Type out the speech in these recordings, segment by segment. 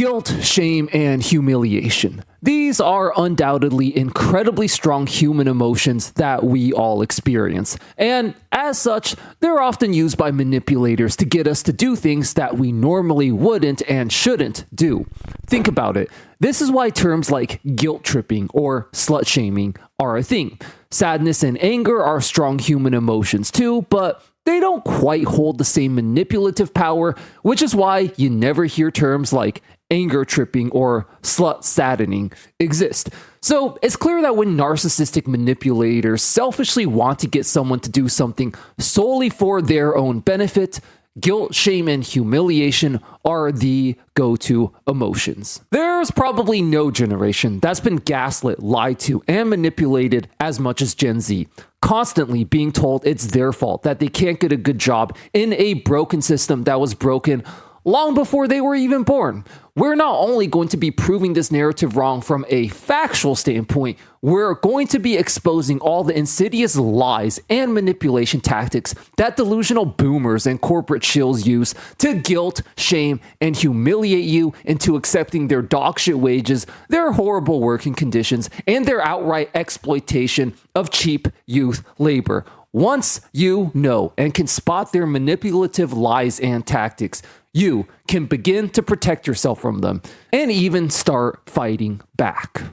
Guilt, shame, and humiliation. These are undoubtedly incredibly strong human emotions that we all experience. And as such, they're often used by manipulators to get us to do things that we normally wouldn't and shouldn't do. Think about it. This is why terms like guilt tripping or slut shaming are a thing. Sadness and anger are strong human emotions too, but they don't quite hold the same manipulative power, which is why you never hear terms like anger tripping or slut saddening exist. So it's clear that when narcissistic manipulators selfishly want to get someone to do something solely for their own benefit, guilt, shame, and humiliation are the go-to emotions. There's probably no generation that's been gaslit, lied to, and manipulated as much as Gen Z, constantly being told it's their fault that they can't get a good job in a broken system that was broken long before they were even born. We're not only going to be proving this narrative wrong from a factual standpoint, we're going to be exposing all the insidious lies and manipulation tactics that delusional boomers and corporate shills use to guilt, shame, and humiliate you into accepting their dogshit wages, their horrible working conditions, and their outright exploitation of cheap youth labor. Once you know and can spot their manipulative lies and tactics, you can begin to protect yourself from them and even start fighting back.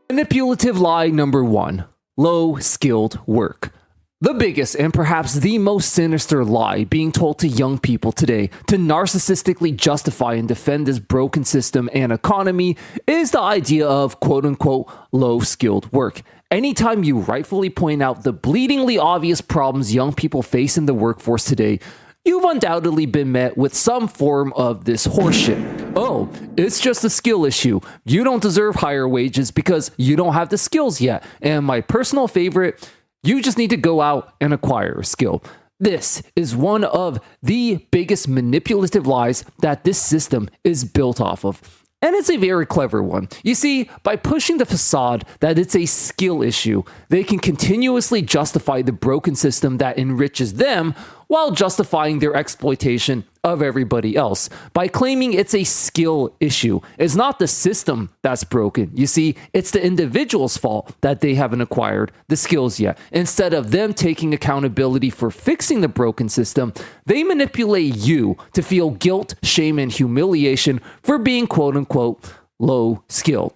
Manipulative lie number 1: low-skilled work. The biggest and perhaps the most sinister lie being told to young people today to narcissistically justify and defend this broken system and economy is the idea of quote-unquote low-skilled work. Anytime you rightfully point out the bleedingly obvious problems young people face in the workforce today, you've undoubtedly been met with some form of this horseshit. Oh, it's just a skill issue. You don't deserve higher wages because you don't have the skills yet. And my personal favorite, you just need to go out and acquire a skill. This is one of the biggest manipulative lies that this system is built off of. And it's a very clever one. You see, by pushing the facade that it's a skill issue, they can continuously justify the broken system that enriches them while justifying their exploitation of everybody else. By claiming it's a skill issue, it's not the system that's broken. You see, it's the individual's fault that they haven't acquired the skills yet. Instead of them taking accountability for fixing the broken system, they manipulate you to feel guilt, shame, and humiliation for being quote-unquote low-skilled.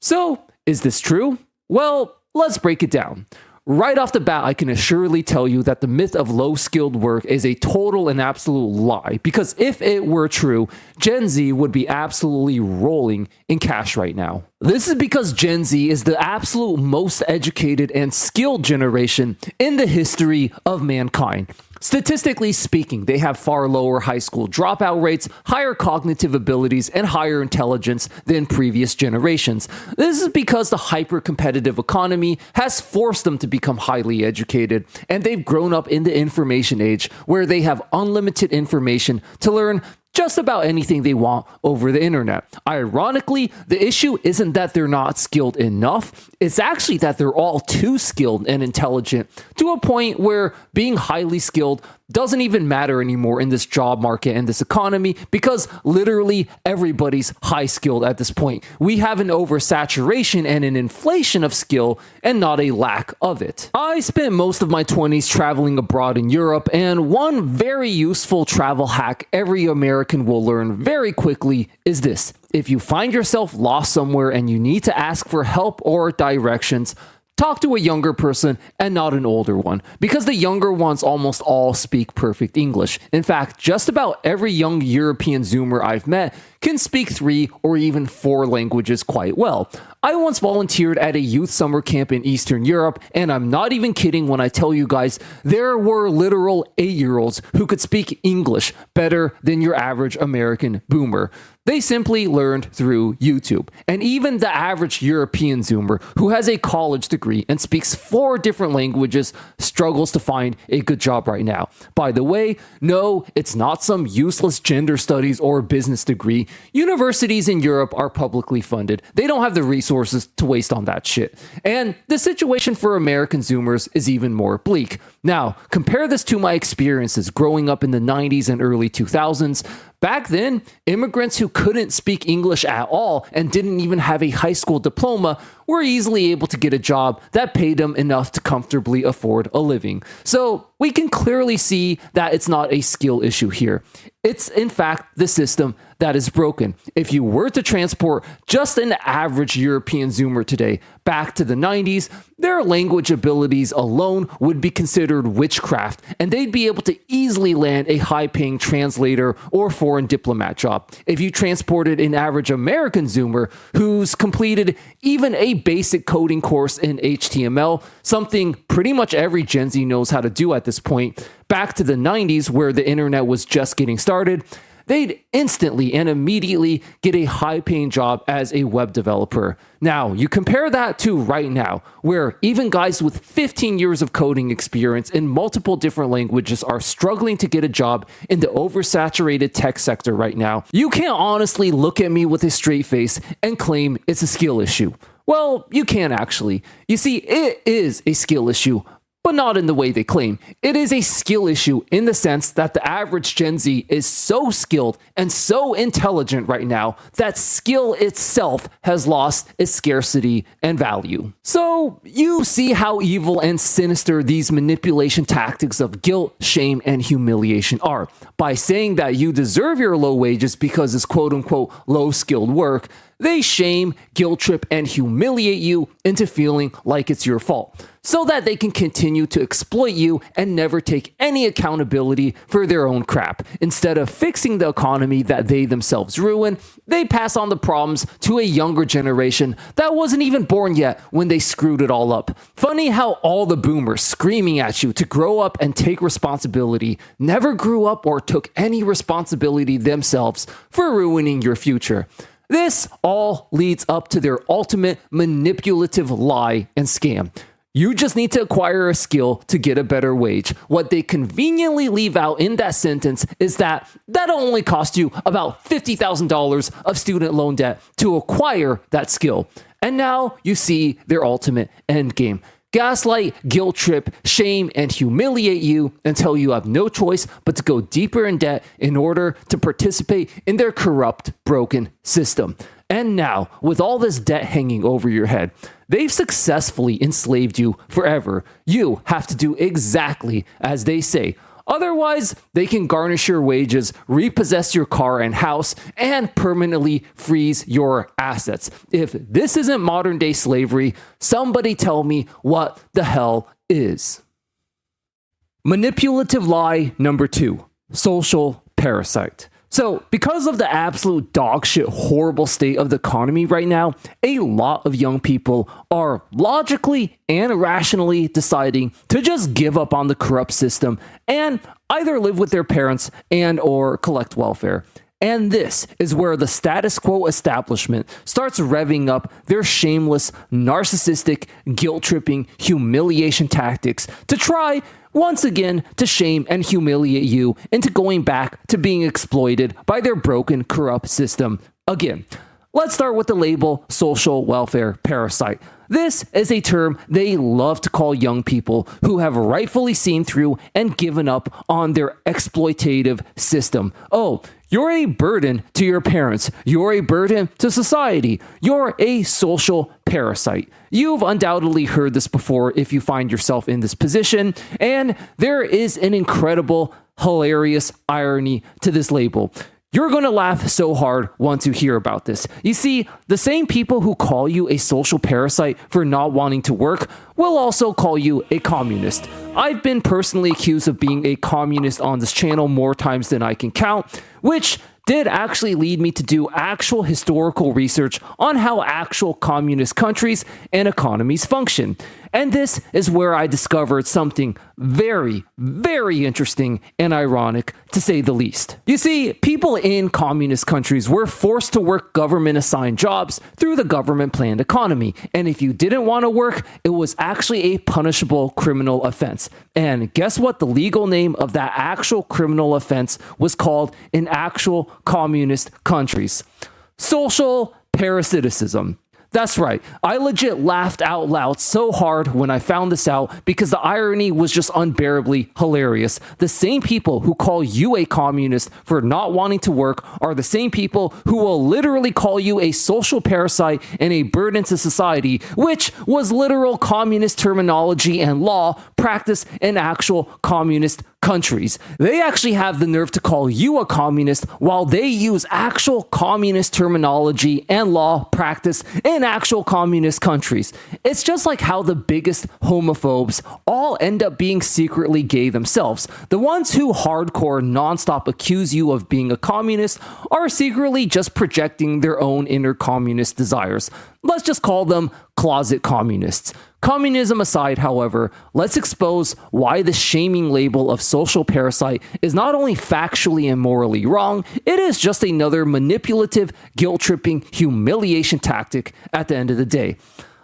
So, is this true? Well, let's break it down. Right off the bat, I can assuredly tell you that the myth of low-skilled work is a total and absolute lie, because if it were true, Gen Z would be absolutely rolling in cash right now. This is because Gen Z is the absolute most educated and skilled generation in the history of mankind. Statistically speaking, they have far lower high school dropout rates, higher cognitive abilities, and higher intelligence than previous generations. This is because the hyper-competitive economy has forced them to become highly educated, and they've grown up in the information age where they have unlimited information to learn just about anything they want over the internet. Ironically, the issue isn't that they're not skilled enough, it's actually that they're all too skilled and intelligent to a point where being highly skilled doesn't even matter anymore in this job market and this economy, because literally everybody's high skilled at this point. We have an oversaturation and an inflation of skill and not a lack of it. I spent most of my 20s traveling abroad in Europe, and one very useful travel hack every American will learn very quickly is this: if you find yourself lost somewhere and you need to ask for help or directions, talk to a younger person and not an older one, because the younger ones almost all speak perfect English. In fact, just about every young European Zoomer I've met can speak 3 or even 4 languages quite well. I once volunteered at a youth summer camp in Eastern Europe, and I'm not even kidding when I tell you guys there were literal 8-year-olds who could speak English better than your average American boomer. They simply learned through YouTube. And even the average European Zoomer who has a college degree and speaks 4 different languages struggles to find a good job right now. By the way, no, it's not some useless gender studies or business degree. Universities in Europe are publicly funded. They don't have the resources to waste on that shit. And the situation for American Zoomers is even more bleak. Now, compare this to my experiences growing up in the 90s and early 2000s. Back then, immigrants who couldn't speak English at all and didn't even have a high school diploma were easily able to get a job that paid them enough to comfortably afford a living. So we can clearly see that it's not a skill issue here. It's in fact the system that is broken. If you were to transport just an average European Zoomer today back to the 90s, their language abilities alone would be considered witchcraft, and they'd be able to easily land a high-paying translator or foreign diplomat job. If you transported an average American Zoomer who's completed even a basic coding course in HTML, something pretty much every Gen Z knows how to do at this point, back to the 90s where the internet was just getting started, they'd instantly and immediately get a high-paying job as a web developer. Now, you compare that to right now, where even guys with 15 years of coding experience in multiple different languages are struggling to get a job in the oversaturated tech sector right now. You can't honestly look at me with a straight face and claim it's a skill issue. Well, you can actually. You see, it is a skill issue, but not in the way they claim. It is a skill issue in the sense that the average Gen Z is so skilled and so intelligent right now that skill itself has lost its scarcity and value. So you see how evil and sinister these manipulation tactics of guilt, shame, and humiliation are. By saying that you deserve your low wages because it's quote-unquote low-skilled work, they shame, guilt trip, and humiliate you into feeling like it's your fault, so that they can continue to exploit you and never take any accountability for their own crap. Instead of fixing the economy that they themselves ruin, they pass on the problems to a younger generation that wasn't even born yet when they screwed it all up. Funny how all the boomers screaming at you to grow up and take responsibility never grew up or took any responsibility themselves for ruining your future. This all leads up to their ultimate manipulative lie and scam. You just need to acquire a skill to get a better wage. What they conveniently leave out in that sentence is that that'll only cost you about $50,000 of student loan debt to acquire that skill. And now you see their ultimate end game. Gaslight, guilt trip, shame, and humiliate you until you have no choice but to go deeper in debt in order to participate in their corrupt, broken system. And now, with all this debt hanging over your head, they've successfully enslaved you forever. You have to do exactly as they say. Otherwise, they can garnish your wages, repossess your car and house, and permanently freeze your assets. If this isn't modern day slavery, somebody tell me what the hell is. Manipulative lie number 2, social parasite. So, because of the absolute dogshit horrible state of the economy right now, a lot of young people are logically and rationally deciding to just give up on the corrupt system and either live with their parents and or collect welfare. And this is where the status quo establishment starts revving up their shameless, narcissistic, guilt-tripping humiliation tactics to try once again to shame and humiliate you into going back to being exploited by their broken, corrupt system again. Let's start with the label social welfare parasite. This is a term they love to call young people who have rightfully seen through and given up on their exploitative system. Oh, you're a burden to your parents. You're a burden to society. You're a social parasite. You've undoubtedly heard this before if you find yourself in this position, and there is an incredible, hilarious irony to this label. You're going to laugh so hard once you hear about this. You see, the same people who call you a social parasite for not wanting to work will also call you a communist. I've been personally accused of being a communist on this channel more times than I can count, which did actually lead me to do actual historical research on how actual communist countries and economies function. And this is where I discovered something very, very interesting and ironic, to say the least. You see, people in communist countries were forced to work government-assigned jobs through the government-planned economy. And if you didn't want to work, it was actually a punishable criminal offense. And guess what the legal name of that actual criminal offense was called in actual communist countries? Social parasitism. That's right. I legit laughed out loud so hard when I found this out because the irony was just unbearably hilarious. The same people who call you a communist for not wanting to work are the same people who will literally call you a social parasite and a burden to society, which was literal communist terminology and law practiced in actual communist countries. They actually have the nerve to call you a communist while they use actual communist terminology and law practice in actual communist countries. It's just like how the biggest homophobes all end up being secretly gay themselves. The ones who hardcore nonstop accuse you of being a communist are secretly just projecting their own inner communist desires. Let's just call them closet communists. Communism aside, however, let's expose why the shaming label of social parasite is not only factually and morally wrong, it is just another manipulative, guilt-tripping humiliation tactic at the end of the day.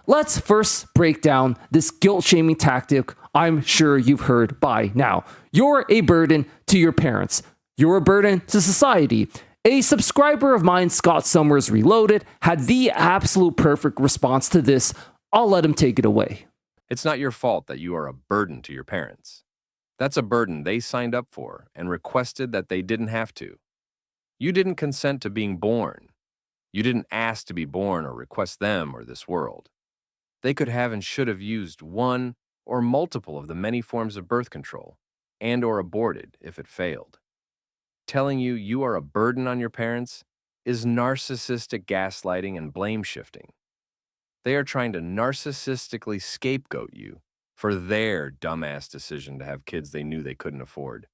Let's first break down this guilt-shaming tactic I'm sure you've heard by now. You're a burden to your parents. You're a burden to society. A subscriber of mine, Scott Summers Reloaded, had the absolute perfect response to this. I'll let him take it away. It's not your fault that you are a burden to your parents. That's a burden they signed up for and requested that they didn't have to. You didn't consent to being born. You didn't ask to be born or request them or this world. They could have and should have used one or multiple of the many forms of birth control and or aborted if it failed. Telling you you are a burden on your parents is narcissistic gaslighting and blame shifting. They are trying to narcissistically scapegoat you for their dumbass decision to have kids they knew they couldn't afford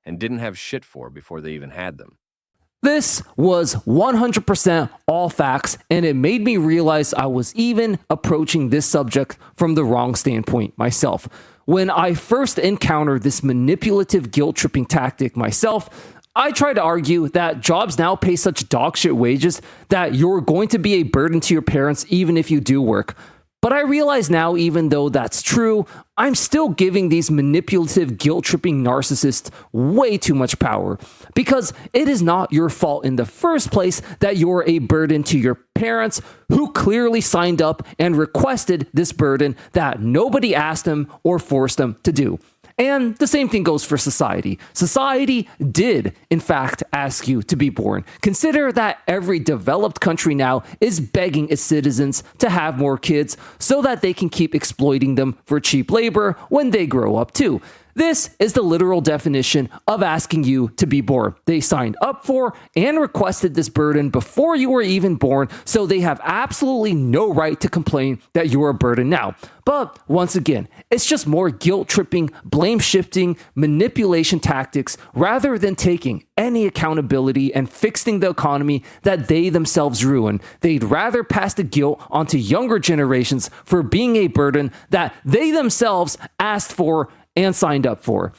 and didn't have shit for before they even had them. This was 100% all facts, and it made me realize I was even approaching this subject from the wrong standpoint myself. When I first encountered this manipulative guilt-tripping tactic myself, I try to argue that jobs now pay such dogshit wages that you're going to be a burden to your parents even if you do work. But I realize now, even though that's true, I'm still giving these manipulative, guilt-tripping narcissists way too much power. Because it is not your fault in the first place that you're a burden to your parents, who clearly signed up and requested this burden that nobody asked them or forced them to do. And the same thing goes for society. Society did, in fact, ask you to be born. Consider that every developed country now is begging its citizens to have more kids so that they can keep exploiting them for cheap labor when they grow up too. This is the literal definition of asking you to be born. They signed up for and requested this burden before you were even born, so they have absolutely no right to complain that you're a burden now. But once again, it's just more guilt-tripping, blame-shifting, manipulation tactics rather than taking any accountability and fixing the economy that they themselves ruin. They'd rather pass the guilt onto younger generations for being a burden that they themselves asked for and signed up for.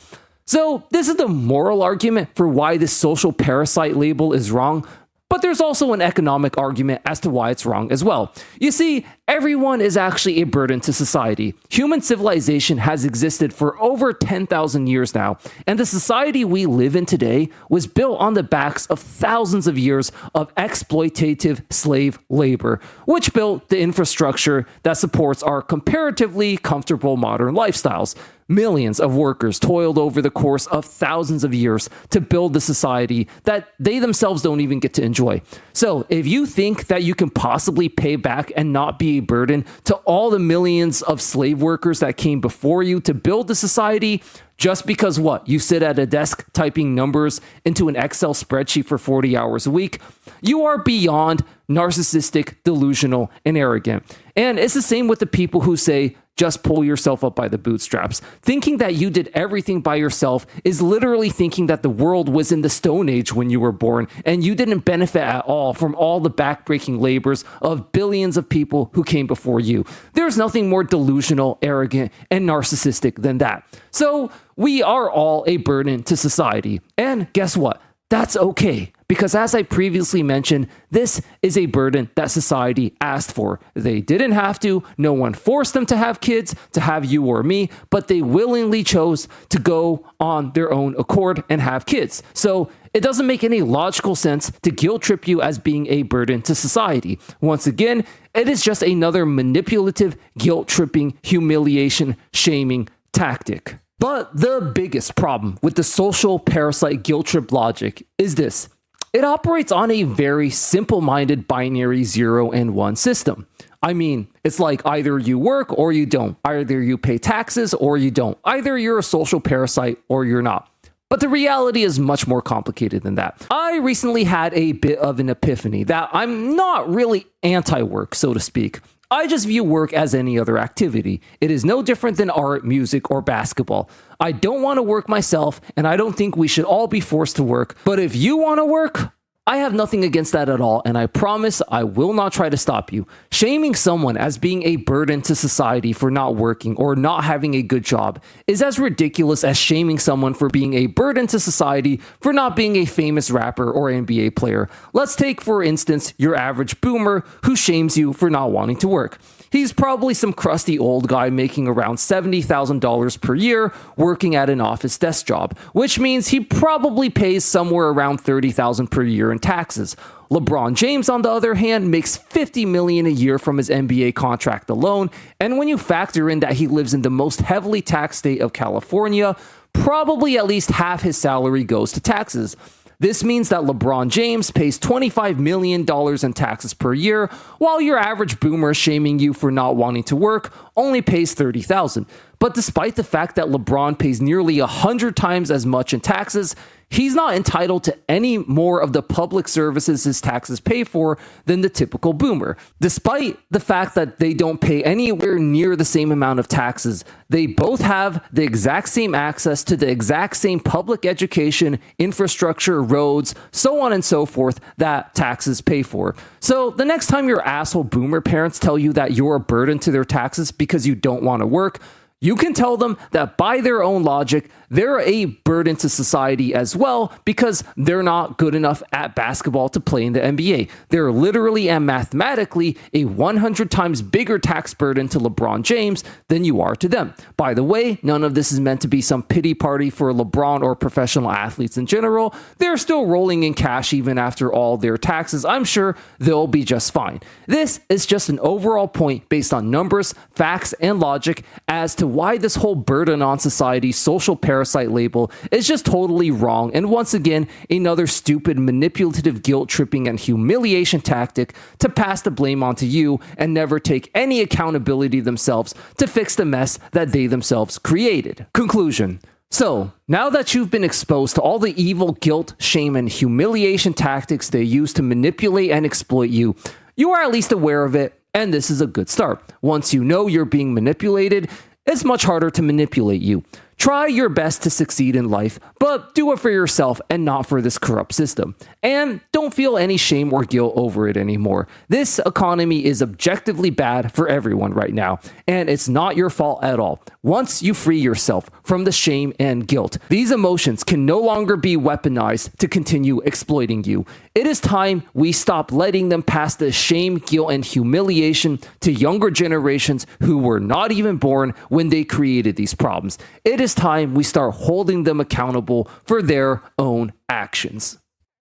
So this is the moral argument for why this social parasite label is wrong, but there's also an economic argument as to why it's wrong as well. You see, everyone is actually a burden to society. Human civilization has existed for over 10,000 years now, and the society we live in today was built on the backs of thousands of years of exploitative slave labor, which built the infrastructure that supports our comparatively comfortable modern lifestyles. Millions of workers toiled over the course of thousands of years to build the society that they themselves don't even get to enjoy. So if you think that you can possibly pay back and not be a burden to all the millions of slave workers that came before you to build the society, just because what? You sit at a desk typing numbers into an Excel spreadsheet for 40 hours a week, you are beyond narcissistic, delusional, and arrogant. And it's the same with the people who say, just pull yourself up by the bootstraps. Thinking that you did everything by yourself is literally thinking that the world was in the Stone Age when you were born and you didn't benefit at all from all the backbreaking labors of billions of people who came before you. There's nothing more delusional, arrogant, and narcissistic than that. So we are all a burden to society. And guess what? That's okay, because as I previously mentioned, this is a burden that society asked for. They didn't have to, no one forced them to have kids, to have you or me, but they willingly chose to go on their own accord and have kids. So it doesn't make any logical sense to guilt trip you as being a burden to society. Once again, it is just another manipulative, guilt tripping, humiliation, shaming tactic. But the biggest problem with the social parasite guilt trip logic is this. It operates on a very simple-minded binary 0 and 1 system. I mean, it's like either you work or you don't. Either you pay taxes or you don't. Either you're a social parasite or you're not. But the reality is much more complicated than that. I recently had a bit of an epiphany that I'm not really anti-work, so to speak. I just view work as any other activity. It is no different than art, music, or basketball. I don't want to work myself, and I don't think we should all be forced to work. But if you want to work, I have nothing against that at all, and I promise I will not try to stop you. Shaming someone as being a burden to society for not working or not having a good job is as ridiculous as shaming someone for being a burden to society for not being a famous rapper or NBA player. Let's take, for instance, your average boomer who shames you for not wanting to work. He's probably some crusty old guy making around $70,000 per year working at an office desk job, which means he probably pays somewhere around $30,000 per year in taxes. LeBron James, on the other hand, makes $50 million a year from his NBA contract alone, and when you factor in that he lives in the most heavily taxed state of California, probably at least half his salary goes to taxes. This means that LeBron James pays $25 million in taxes per year, while your average boomer shaming you for not wanting to work only pays $30,000. But despite the fact that LeBron pays nearly 100 times as much in taxes, he's not entitled to any more of the public services his taxes pay for than the typical boomer. Despite the fact that they don't pay anywhere near the same amount of taxes, they both have the exact same access to the exact same public education, infrastructure, roads, so on and so forth that taxes pay for. So the next time your asshole boomer parents tell you that you're a burden to their taxes because you don't want to work, you can tell them that by their own logic, they're a burden to society as well because they're not good enough at basketball to play in the NBA. They're literally and mathematically a 100 times bigger tax burden to LeBron James than you are to them. By the way, none of this is meant to be some pity party for LeBron or professional athletes in general. They're still rolling in cash even after all their taxes. I'm sure they'll be just fine. This is just an overall point based on numbers, facts, and logic as to why this whole burden on society social parasite label is just totally wrong, and once again, another stupid manipulative guilt tripping and humiliation tactic to pass the blame onto you and never take any accountability themselves to fix the mess that they themselves created. Conclusion. So, now that you've been exposed to all the evil guilt, shame, and humiliation tactics they use to manipulate and exploit you, you are at least aware of it, and this is a good start. Once you know you're being manipulated, it's much harder to manipulate you. Try your best to succeed in life, but do it for yourself and not for this corrupt system. And don't feel any shame or guilt over it anymore. This economy is objectively bad for everyone right now, and it's not your fault at all. Once you free yourself from the shame and guilt, these emotions can no longer be weaponized to continue exploiting you. It is time we stop letting them pass the shame, guilt, and humiliation to younger generations who were not even born when they created these problems. It is time we start holding them accountable for their own actions.